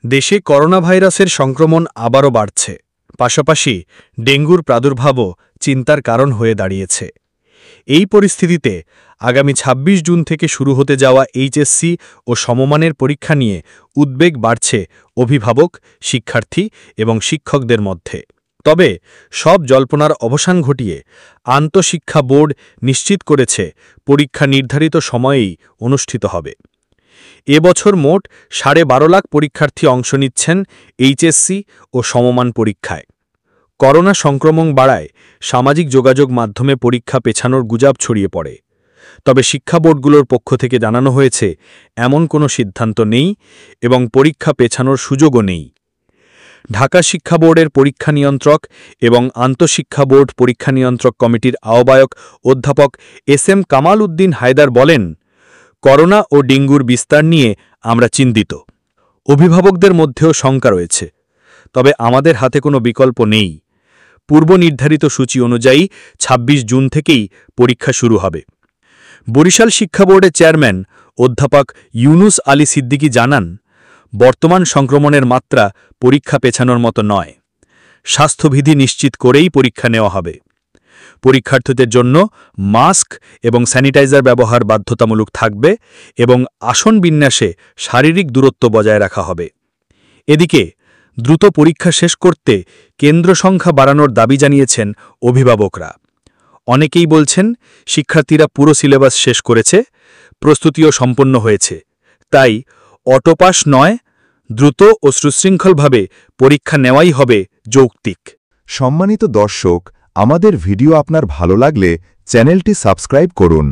দেশে করোনা ভাইরাসের সংক্রমণ আবারও বাড়ছে, পাশাপাশি ডেঙ্গুর প্রাদুর্ভাবও চিন্তার কারণ হয়ে দাঁড়িয়েছে। এই পরিস্থিতিতে আগামী ২৬ জুন থেকে শুরু হতে যাওয়া এইচএসসি ও সমমানের পরীক্ষা নিয়ে উদ্বেগ বাড়ছে অভিভাবক, শিক্ষার্থী এবং শিক্ষকদের মধ্যে। তবে সব জল্পনার অবসান ঘটিয়ে আন্তঃশিক্ষা বোর্ড নিশ্চিত করেছে পরীক্ষা নির্ধারিত সময়েই অনুষ্ঠিত হবে। এবছর মোট ১২.৫ লাখ পরীক্ষার্থী অংশ নিচ্ছেন এইচএসসি ও সমমান পরীক্ষায়। করোনা সংক্রমণ বাড়ায় সামাজিক যোগাযোগ মাধ্যমে পরীক্ষা পেছানোর গুজব ছড়িয়ে পড়ে। তবে শিক্ষা বোর্ডগুলোর পক্ষ থেকে জানানো হয়েছে এমন কোনো সিদ্ধান্ত নেই এবং পরীক্ষা পেছানোর সুযোগও নেই। ঢাকা শিক্ষা বোর্ডের পরীক্ষা নিয়ন্ত্রক এবং আন্তঃশিক্ষা বোর্ড পরীক্ষা নিয়ন্ত্রক কমিটির আহ্বায়ক অধ্যাপক এস.এম. কামাল উদ্দিন হায়দার বলেন, করোনা ও ডেঙ্গুর বিস্তার নিয়ে আমরা চিন্তিত। অভিভাবকদের মধ্যেও শঙ্কা রয়েছে, তবে আমাদের হাতে কোনো বিকল্প নেই। পূর্ব নির্ধারিত সূচি অনুযায়ী ২৬ জুন থেকেই পরীক্ষা শুরু হবে। বরিশাল শিক্ষা বোর্ডের চেয়ারম্যান অধ্যাপক ইউনুস আলী সিদ্দিকী জানান, বর্তমান সংক্রমণের মাত্রা পরীক্ষা পেছানোর মতো নয়। স্বাস্থ্যবিধি নিশ্চিত করেই পরীক্ষা নেওয়া হবে। পরীক্ষার্থীদের জন্য মাস্ক এবং স্যানিটাইজার ব্যবহার বাধ্যতামূলক থাকবে এবং আসন বিন্যাসে শারীরিক দূরত্ব বজায় রাখা হবে। এদিকে দ্রুত পরীক্ষা শেষ করতে কেন্দ্র সংখ্যা বাড়ানোর দাবি জানিয়েছেন অভিভাবকরা। অনেকেই বলছেন, শিক্ষার্থীরা পুরো সিলেবাস শেষ করেছে, প্রস্তুতিও সম্পন্ন হয়েছে, তাই অটোপাস নয়, দ্রুত ও সুশৃঙ্খলভাবে পরীক্ষা নেওয়াই হবে যৌক্তিক। সম্মানিত দর্শক, আমাদের ভিডিও আপনার ভালো লাগলে চ্যানেলটি সাবস্ক্রাইব করুন।